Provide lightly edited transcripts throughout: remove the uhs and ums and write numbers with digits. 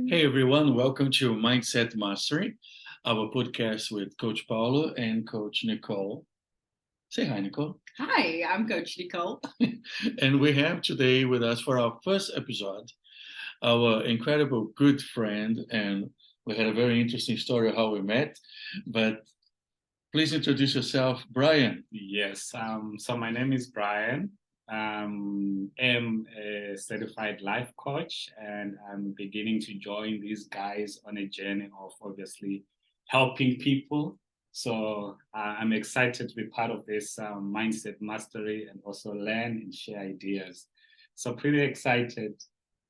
Hey everyone, welcome to Mindset Mastery, our podcast with Coach Paulo and Coach Nicole. Say hi, Nicole. Hi, I'm Coach Nicole. And we have today with us for our first episode our incredible good friend, and we had a very interesting story of how we met. But please introduce yourself, Brian. Yes, so my name is Brian. I'm a certified life coach, and I'm beginning to join these guys on a journey of obviously helping people. So I'm excited to be part of this mindset mastery and also learn and share ideas. So pretty excited.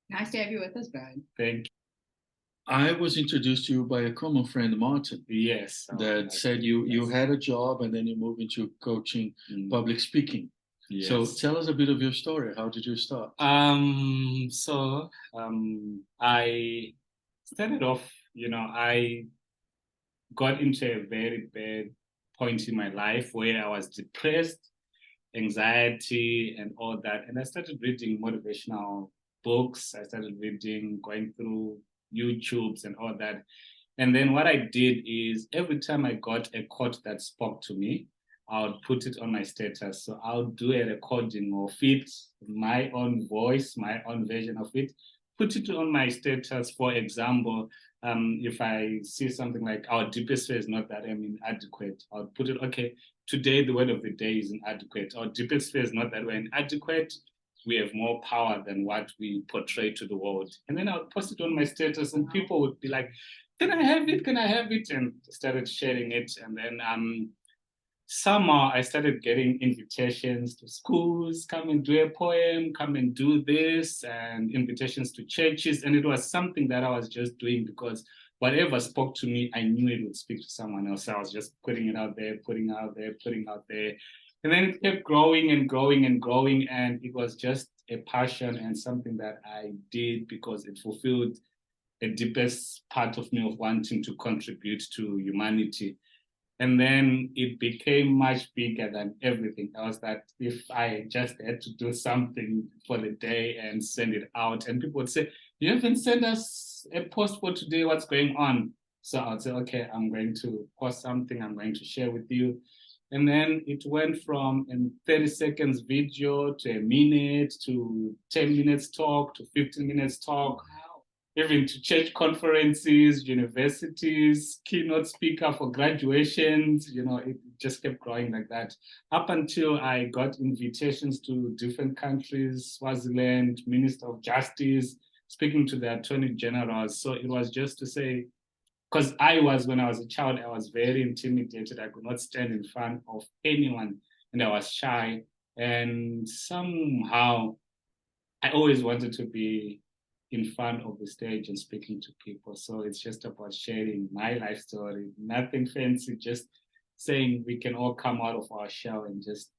Nice to have you with us, Brian. Thank you. I was introduced to you by a common friend, Martin. Yes. That said you had a job and then you moved into coaching public speaking. Yes. So tell us a bit of your story. How did you start? I started off, I got into a very bad point in my life where I was depressed, anxiety, and all that. And I started reading motivational books. I started reading, going through YouTubes and all that. And then what I did is every time I got a quote that spoke to me, I would put it on my status. So I'll do a recording of it, my own voice, my own version of it, put it on my status. For example, if I see something like our deepest fear is not that I'm inadequate, I'll put it, okay, today the word of the day is inadequate. Our deepest fear is not that we're inadequate. We have more power than what we portray to the world. And then I'll post it on my status and people would be like, can I have it? Can I have it? And started sharing it. And then somehow I started getting invitations to schools, come and do a poem, come and do this, and invitations to churches. And it was something that I was just doing because whatever spoke to me, I knew it would speak to someone else. So I was just putting it out there, putting out there, putting out there. And then it kept growing and growing and growing. And it was just a passion and something that I did because it fulfilled the deepest part of me of wanting to contribute to humanity. And then it became much bigger than everything else, that if I just had to do something for the day and send it out, and people would say, you haven't sent us a post for today, what's going on? So I'd say, okay, I'm going to post something, I'm going to share with you. And then it went from a 30 seconds video to a minute to 10 minutes talk to 15 minutes talk. Even to church conferences, universities, keynote speaker for graduations, it just kept growing like that. Up until I got invitations to different countries, Swaziland, Minister of Justice, speaking to the Attorney Generals. So it was just to say, because when I was a child, I was very intimidated. I could not stand in front of anyone and I was shy. And somehow I always wanted to be in front of the stage and speaking to people. So it's just about sharing my life story, nothing fancy, just saying we can all come out of our shell and just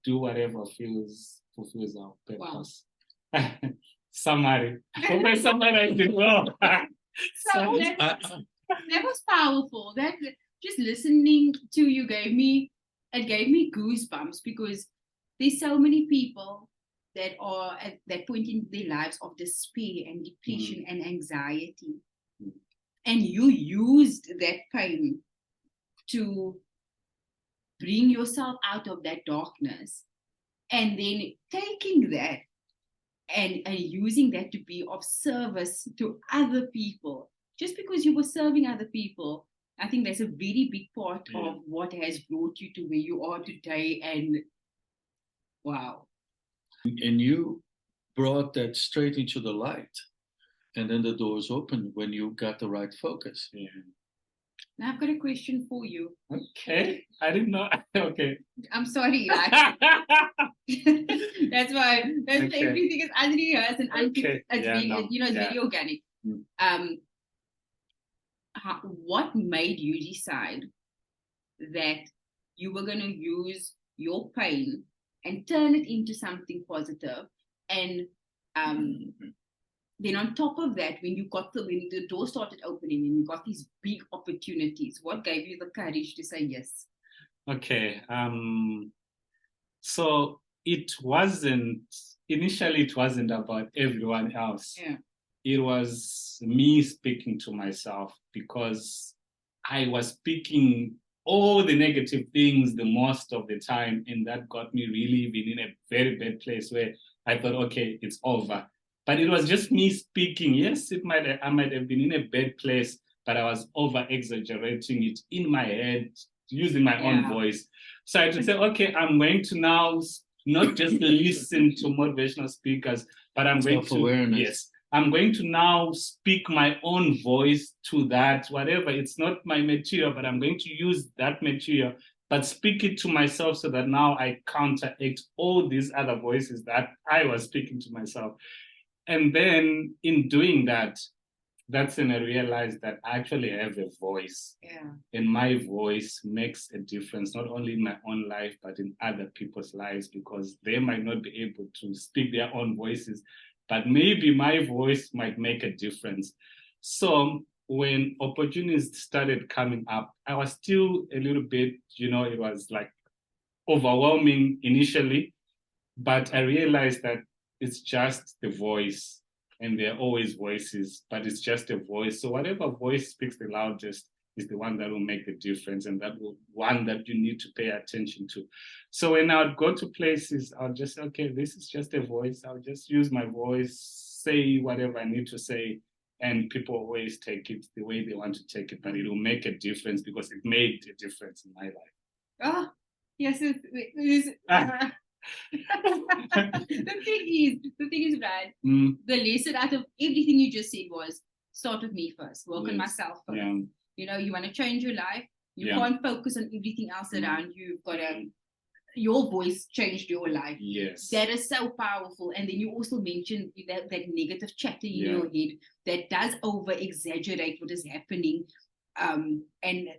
do whatever fulfills our purpose. Wow. Summary. I hope I summarized it well. That was powerful. That just listening to you gave me goosebumps, because there's so many people that are at that point in their lives of despair and depression and anxiety. And you used that pain to bring yourself out of that darkness, and then taking that and using that to be of service to other people. Just because you were serving other people, I think that's a very big part of what has brought you to where you are today. And wow. And you brought that straight into the light. And then the doors opened when you got the right focus. Yeah. Now I've got a question for you. Okay. I didn't know. Okay. I'm sorry. That's why. Everything is unrehearsed and it's very organic. What made you decide that you were going to use your pain and turn it into something positive? And then on top of that, when the door started opening and you got these big opportunities, what gave you the courage to say yes? Okay. So initially it wasn't about everyone else. Yeah. it was me speaking to myself, because I was speaking all the negative things the most of the time, and that got me really been in a very bad place where I thought, okay, it's over. But it was just me speaking. Yes, I might have been in a bad place, but I was over exaggerating it in my head, using my own voice. So I had to say, okay, I'm going to now not just listen to motivational speakers, but I'm going to, I'm going to now speak my own voice to that, whatever. It's not my material, but I'm going to use that material, but speak it to myself so that now I counteract all these other voices that I was speaking to myself. And then in doing that, that's when I realized that I actually have a voice. Yeah. And my voice makes a difference, not only in my own life, but in other people's lives, because they might not be able to speak their own voices, but maybe my voice might make a difference. So when opportunities started coming up, I was still a little bit, it was like overwhelming initially, but I realized that it's just the voice, and there are always voices, but it's just a voice. So whatever voice speaks the loudest is the one that will make the difference, and one that you need to pay attention to. So when I would go to places, I'll just, okay, this is just a voice. I'll just use my voice, say whatever I need to say, and people always take it the way they want to take it, but it will make a difference because it made a difference in my life. Oh, yes, it is. the thing is, Brad, the lesson out of everything you just said was start with me first, work on myself first. Yeah. You want to change your life. You can't focus on everything else around you. You've got to, your voice changed your life. Yes. That is so powerful. And then you also mentioned that negative chatter in your head that does over exaggerate what is happening. And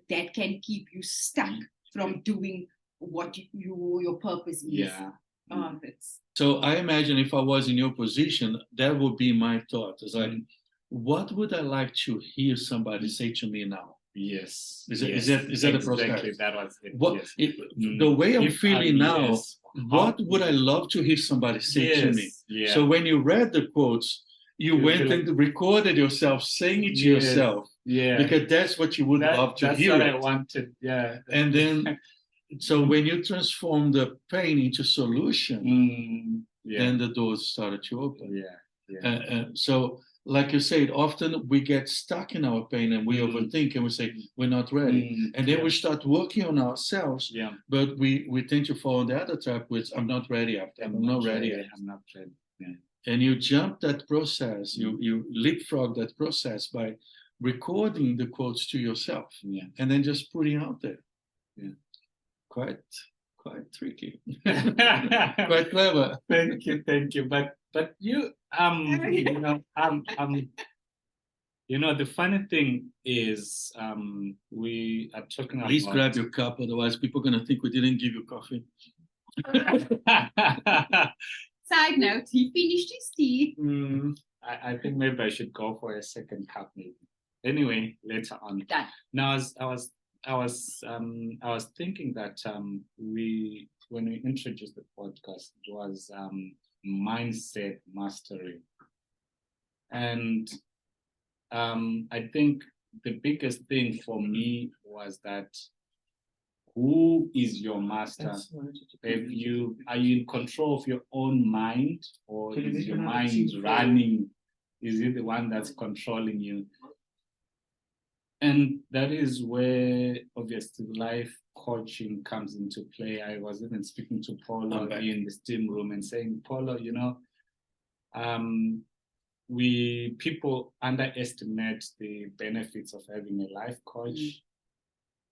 that can keep you stuck from doing what your purpose is. Yeah. So I imagine if I was in your position, that would be my thought. It's like, what would I like to hear somebody say to me now? Yes. Is that a process? Exactly, that was it. The way I'm feeling now, what would I love to hear somebody say to me? Yeah. So when you read the quotes, you went and recorded yourself saying it to yourself. Yeah. Because that's what you would love to hear. That's what I wanted. Yeah. And then so when you transform the pain into solution, then the doors started to open. So like you said, often we get stuck in our pain and we overthink and we say, we're not ready. And then we start working on ourselves, but we tend to fall in the other trap, which I'm not ready yet. I'm not ready yet. I'm not ready. Yeah. And you jump that process, you leapfrog that process by recording the quotes to yourself and then just putting out there. Yeah. Quite tricky. Quite clever. Thank you. But you the funny thing is we are talking about. Please grab your cup, otherwise people are gonna think we didn't give you coffee. Side note, he finished his tea. I think maybe I should go for a second cup maybe. Anyway, later on. Done. Now I was thinking that when we introduced the podcast, it was mindset mastery, and I think the biggest thing for me was that who is your master? Are you in control of your own mind, or is your mind running? Is it the one that's controlling you? And that is where obviously life coaching comes into play. I was even speaking to Paulo in the steam room and saying, Paulo, people underestimate the benefits of having a life coach.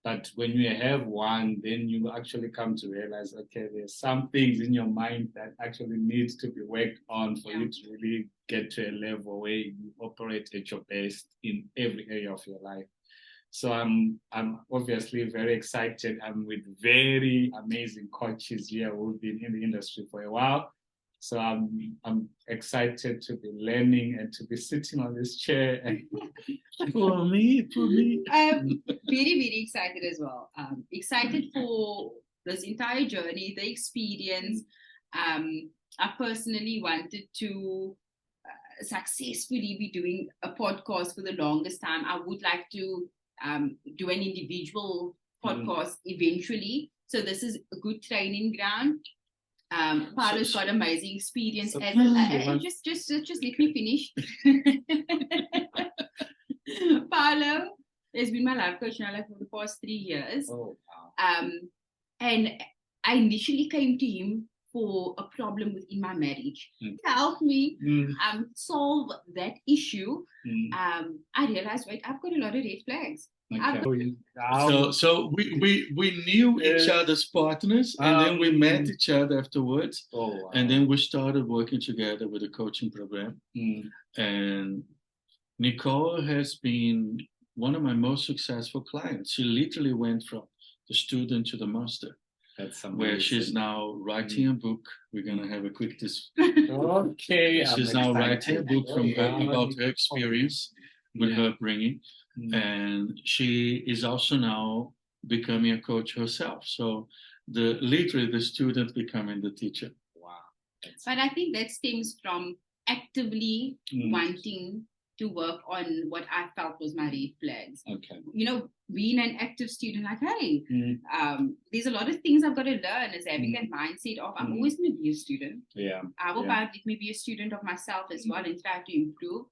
But when you have one, then you actually come to realize, okay, there's some things in your mind that actually needs to be worked on for you to really get to a level where you operate at your best in every area of your life. So I'm obviously very excited. I'm with very amazing coaches here who've been in the industry for a while. So I'm excited to be learning and to be sitting on this chair. For me. Very, very excited as well. Excited for this entire journey, the experience. I personally wanted to successfully be doing a podcast for the longest time. I would like to do an individual podcast eventually. So this is a good training ground. Paulo's got amazing experience. Just let me finish. Paulo has been my life coach now like for the past 3 years. Oh, wow. And I initially came to him for a problem within my marriage. To help me solve that issue, I realized, wait, I've got a lot of red flags. Okay. So we knew each other's partners, and then we met each other afterwards. Oh, wow. And then we started working together with a coaching program. And Nicole has been one of my most successful clients. She literally went from the student to the master. That's amazing. Where she's now writing a book. We're gonna have a quick Okay. She's now writing a book about her experience with her upbringing. And she is also now becoming a coach herself. So literally the student becoming the teacher. Wow. But I think that stems from actively wanting to work on what I felt was my red flags. Okay. You know, being an active student, like, hey, there's a lot of things I've got to learn, is having that mindset of I'm always going to be a student. Yeah. I will let me be a student of myself as well and try to improve.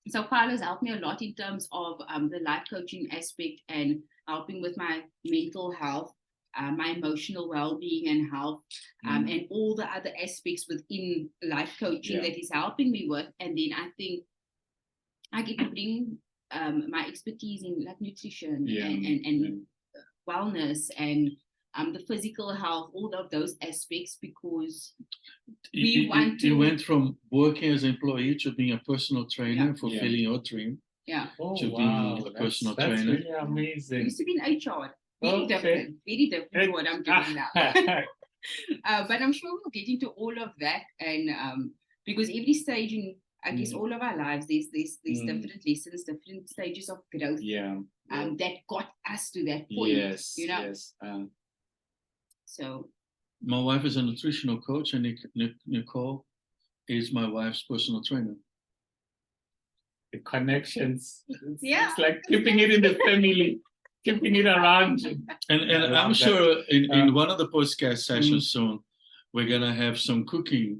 So Paulo's helped me a lot in terms of the life coaching aspect and helping with my mental health, my emotional well-being and health, and all the other aspects within life coaching that he's helping me with. And then I think I get to bring my expertise in like nutrition and wellness and the physical health, all of those aspects, because we want to. You went from working as an employee to being a personal trainer, fulfilling your dream. Yeah. To being a personal trainer. That's really amazing. I used to be in HR. Very different from what I'm doing now. But I'm sure we'll get into all of that, and because every stage in, I guess, all of our lives, there's different lessons, different stages of growth. That got us to that point. Yes. You know. Yes. So. My wife is a nutritional coach, and Nicole is my wife's personal trainer. The connections. Yeah. It's like keeping it in the family. Keeping it around. And I'm sure in one of the podcast sessions soon, we're going to have some cooking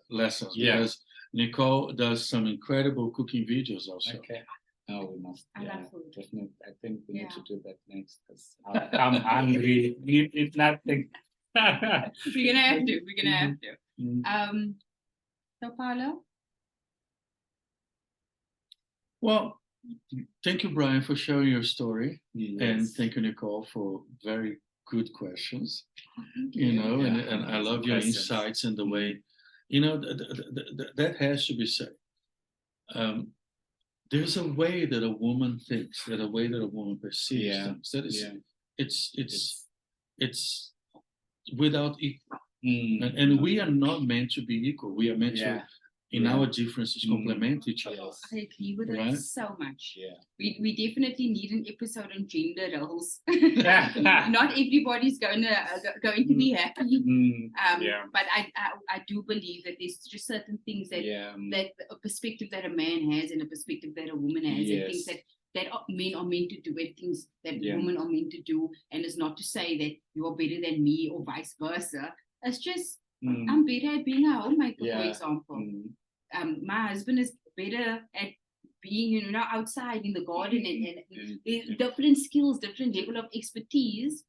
lessons, because Nicole does some incredible cooking videos also. Okay. No, we must. I love food. Definitely. I think we need to do that next, because I'm hungry. Eat nothing. We're going to have to. So, Paulo? Well, thank you, Brian, for sharing your story. And thank you, Nicole, for very good questions. You know, and I love your insights and the way, you know, that has to be said. There's a way that a woman thinks, that a way that a woman perceives things. That is, it's without equal. And we are not meant to be equal. We are meant to, in our differences, complement each other. I agree with that so much. Yeah. We definitely need an episode on gender roles. Not everybody's going to be happy. But I do believe that there's just certain things that that a perspective that a man has and a perspective that a woman has, and things that men are meant to do and things that women are meant to do. And it's not to say that you are better than me or vice versa. It's just I'm better at being a homemaker, for example. My husband is better at being, you know, outside in the garden, and different skills, different level of expertise,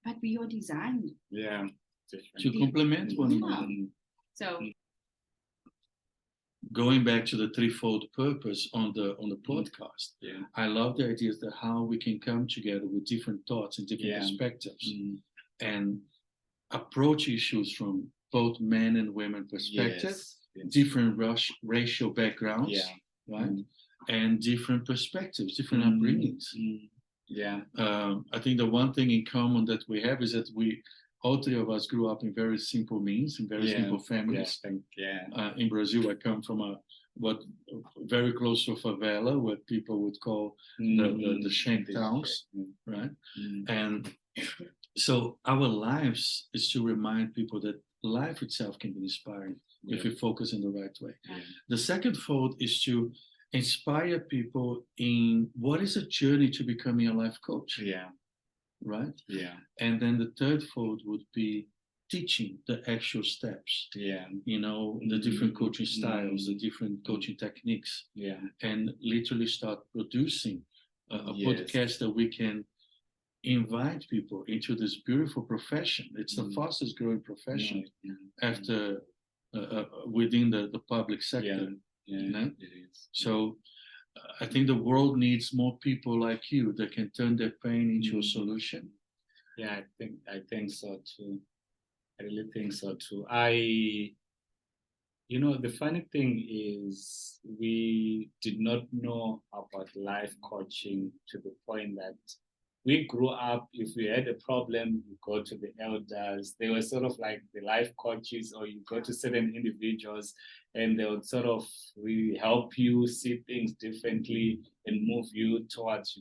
but we are designed to complement one another. So going back to the threefold purpose on the podcast, I love the ideas that how we can come together with different thoughts and different perspectives and approach issues from both men and women perspective, different racial backgrounds, right? And different perspectives, different upbringings. I think the one thing in common that we have is that all three of us grew up in very simple means, in very simple families. In Brazil, I come from very close to a favela, what people would call the shank towns, right? And so our lives is to remind people that life itself can be inspiring if we focus in the right way. Yeah. The second fold is to inspire people in what is a journey to becoming a life coach, Yeah. right? Yeah. And then the third fold would be teaching the actual steps, Yeah. the different coaching styles, the different coaching techniques, Yeah. and literally start producing a Yes. podcast that we can invite people into this beautiful profession. It's the fastest growing profession after within the public sector. Yeah. It is. So I think the world needs more people like you that can turn their pain into a solution. Yeah, I think so too. I really think so too. The funny thing is we did not know about life coaching to the point that we grew up, if we had a problem, you go to the elders. They were sort of like the life coaches, or you go to certain individuals and they would sort of really help you see things differently and move you towards,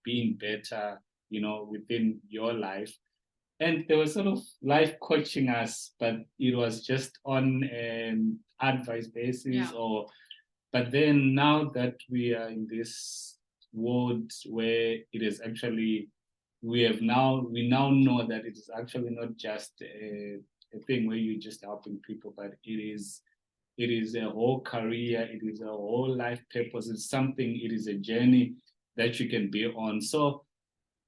being better, within your life. And they were sort of life coaching us, but it was just on an advice basis. But then now that we are in this world where it is actually, we now know that it is actually not just a thing where you're just helping people, but it is a whole career, it is a whole life purpose, it is a journey that you can be on. So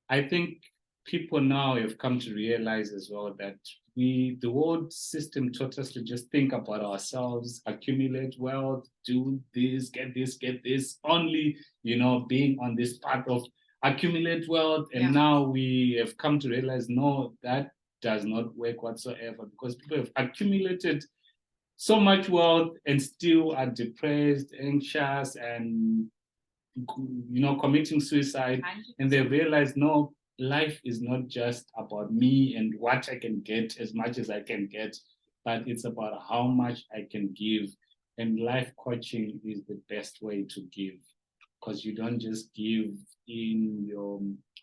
I think people now have come to realize as well that the world system taught us to just think about ourselves, accumulate wealth, do this, get this, only, being on this path of accumulate wealth. And now we have come to realize, no, that does not work whatsoever, because people have accumulated so much wealth and still are depressed, anxious, and committing suicide. 100%. And they realize, no, life is not just about me and what I can get as much as I can get, but it's about how much I can give. And life coaching is the best way to give, because you don't just give in your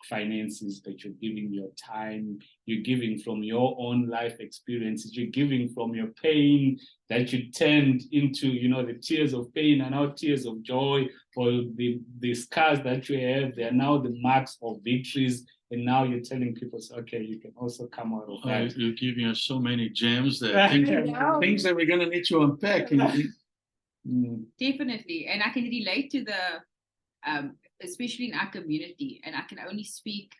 finances, but you're giving your time, you're giving from your own life experiences, you're giving from your pain that you turned into, the tears of pain are now tears of joy, or the scars that you have, they are now the marks of victories. And now you're telling people, okay, you can also come out of that. You're giving us so many gems there, things that we're going to need to unpack. Definitely. And I can relate to the, especially in our community, and I can only speak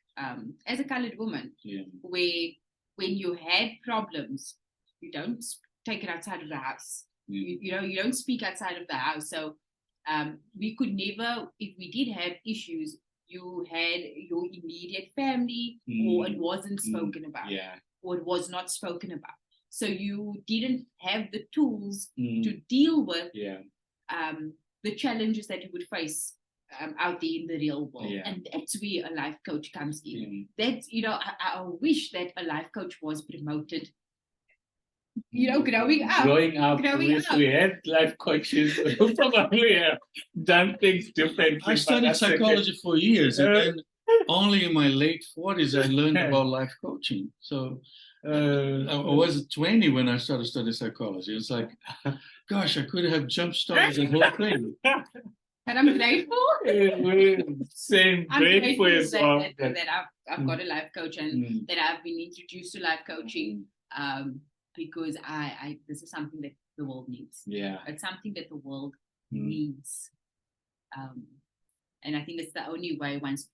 as a colored woman, where when you had problems, you don't take it outside of the house. You don't speak outside of the house. So we could never, if we did have issues, you had your immediate family, or it wasn't spoken about, or it was not spoken about. So you didn't have the tools to deal with the challenges that you would face out there in the real world. And that's where a life coach comes in. That's, I wish that a life coach was promoted. Growing up, we had life coaches who probably have done things differently. I studied psychology for years, and then only in my late 40s I learned about life coaching. So I was 20 when I started studying psychology. It's like, gosh, I could have jump-started the whole thing. And I'm grateful. Same, grateful that I've got a life coach, and that I've been introduced to life coaching. Because I this is something that the world needs. It's something that the world needs. And I think it's the only way, once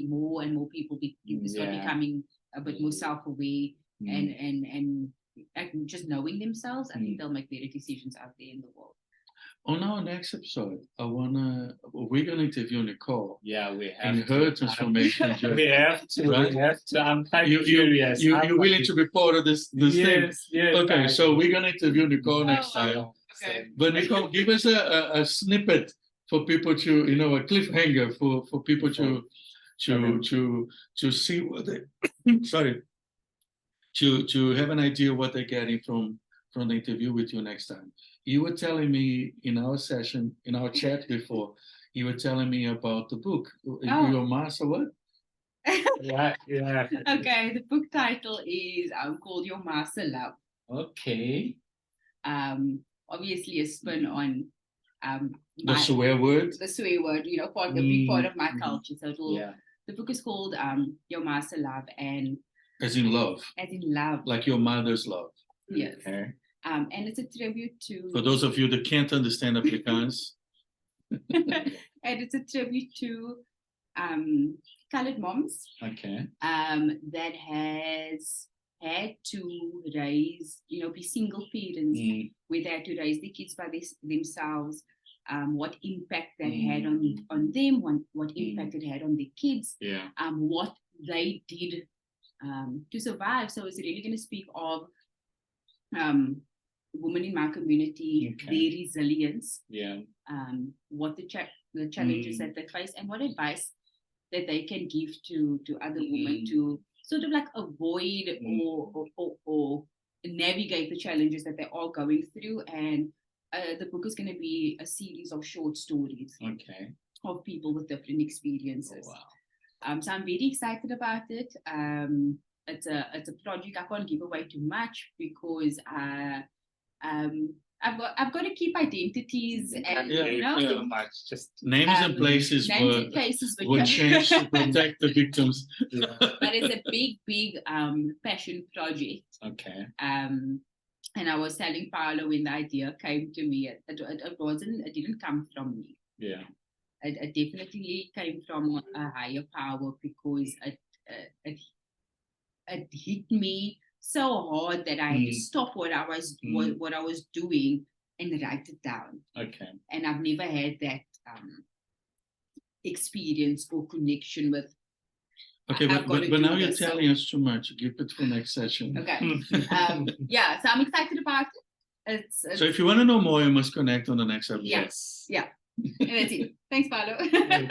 more and more people start becoming a bit more self-aware and just knowing themselves, I think they'll make better decisions out there in the world. On our next episode, we're gonna interview Nicole. We have in her transformation journey. We have to. Right? We have to. I'm quite curious. You're willing to be part of this thing? Yes. Okay, so we're gonna interview Nicole next time. Okay. But Nicole, give us a snippet for people to, a cliffhanger for people to see what they to have an idea what they're getting from the interview with you next time. You were telling me in our chat before, you were telling me about the book. Your master what? Yeah. Okay, the book title is called Your Master Love. Okay. obviously a spin on The swear word. the swear word, a big part of my Mm. culture. So the book is called Your Master Love, and As in love. as in love. Like your mother's love. Yes. Okay. And it's a tribute to For those of you that can't understand Afrikaans. and it's a tribute to colored moms Okay. that has had to raise, be single parents where they had to raise the kids by themselves. What impact that had on them, what impact it had on the kids, Yeah. what they did to survive. So it's really going to speak of women in my community, their resilience, what the challenges that they face, and what advice that they can give to other women to sort of like avoid or navigate the challenges that they are going through. And the book is going to be a series of short stories of people with different experiences. Oh, wow. So I'm very excited about it. It's a project I can't give away too much because I've got to keep identities and so much. Just names and places were changed to protect the victims. But it's a big passion project. Okay. And I was telling Paulo when the idea came to me, it didn't come from me. Yeah. It definitely came from a higher power because it hit me so hard that I had to stop what I was doing and write it down. Okay. And I've never had that experience or connection with. Okay, but now you're telling us too much. Keep it for next session. Okay. Yeah, so I'm excited about it. It's so if you want to know more, you must connect on the next episode. Yes. Yeah. And that's it. Thanks, Paulo. And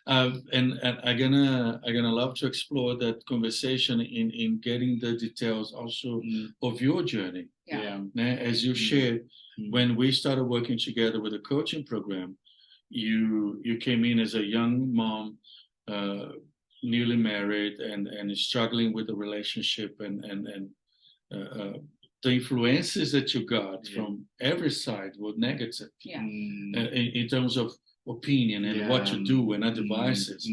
I'm gonna love to explore that conversation in getting the details also of your journey. Yeah. As you shared, when we started working together with a coaching program, you came in as a young mom, newly married and struggling with the relationship and the influences that you got from every side were negative. Yeah. In terms of opinion and what you do and advices.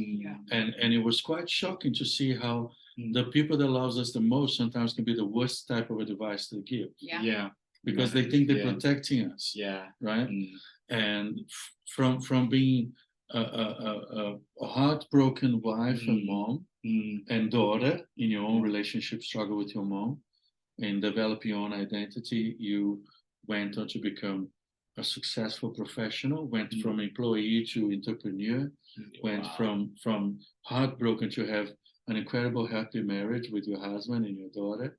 And it was quite shocking to see how the people that loves us the most sometimes can be the worst type of advice to give. Yeah. Because they think they're protecting us. Yeah. Right. And from being a heartbroken wife and mom and daughter in your own relationship struggle with your mom and develop your own identity, you went on to become a successful professional, went from employee to entrepreneur, went from heartbroken to have an incredible happy marriage with your husband and your daughter.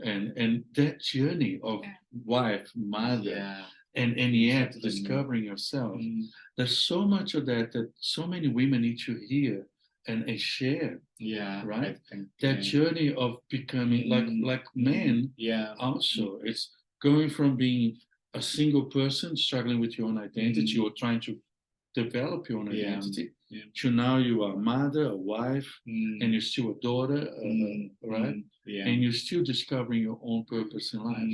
And that journey of wife, mother, and yet discovering yourself, there's so much of that so many women need to hear and share. Yeah. Right? That journey of becoming like men also. It's going from being a single person struggling with your own identity or trying to develop your own identity to now you are a mother, a wife, and you're still a daughter, right? And you're still discovering your own purpose in life.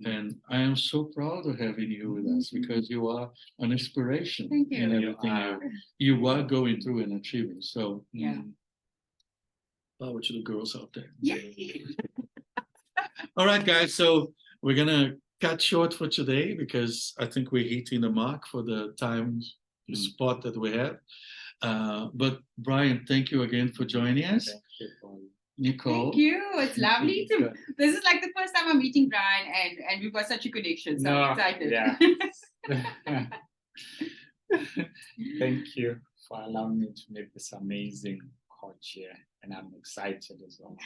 And I am so proud of having you with us because you are an inspiration in everything you are going through and achieving. So power to the girls out there. Yeah. All right, guys. So we're gonna cut short for today because I think we're hitting the mark for the time spot that we have. But Brian, thank you again for joining us. Thank you, Paul. Nicole. Thank you. It's lovely to. This is like the first time I'm meeting Brian, and we've got such a connection. So I'm excited. Yeah. Thank you for allowing me to make this amazing coach here, and I'm excited as well.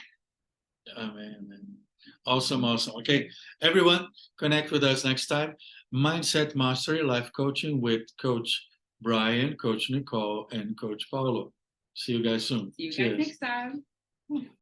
Amen. Awesome. Okay, everyone, connect with us next time. Mindset Mastery Life Coaching with Coach Brian, Coach Nicole, and Coach Paulo. See you guys soon. See you guys next time.